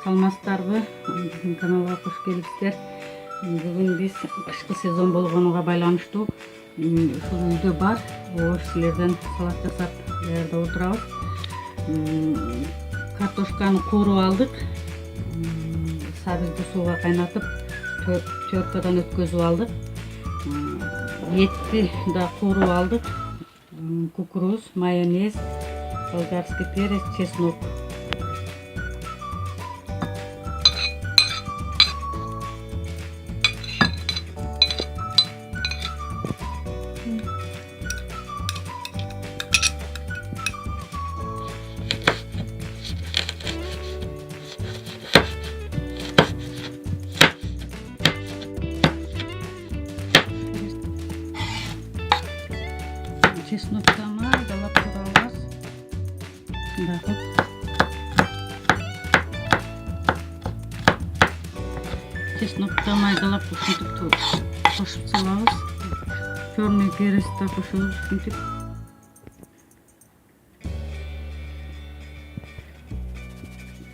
Саламатсыздарбы? Биздин каналга кош келипсиздер. Бүгүн биз кышкы сезон болгонуга байланыштуу ушул үйдө бар оош силерден салат жасап даярдап отурабыз. Картошканы кууруп алдык. Сабизди сууга кайнатып, чөйркадан өткөзүп алдык. Этти да кууруп алдык. Кукуруз, майонез, болгарский перец, чеснок. Чеснокты майдалап турабыз. Ушундай чеснокты майдалап ушинтип кошуп салабыз. Черный перец да кошобуз ушинтип.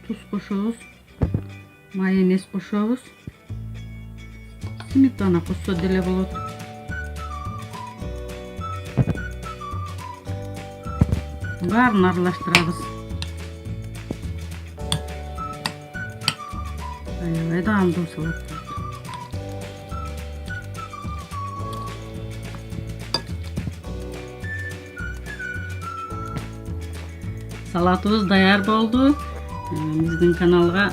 Туз кошобуз. Майонез кошобуз. Сметана кошсо деле болот. Барын аралаштырабыз. Аябай даамдуу салат. Салатыбыз даяр болду. Биздин каналга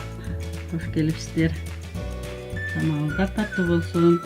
кош келипсиздер. Каналыңыздар таттуу болсун.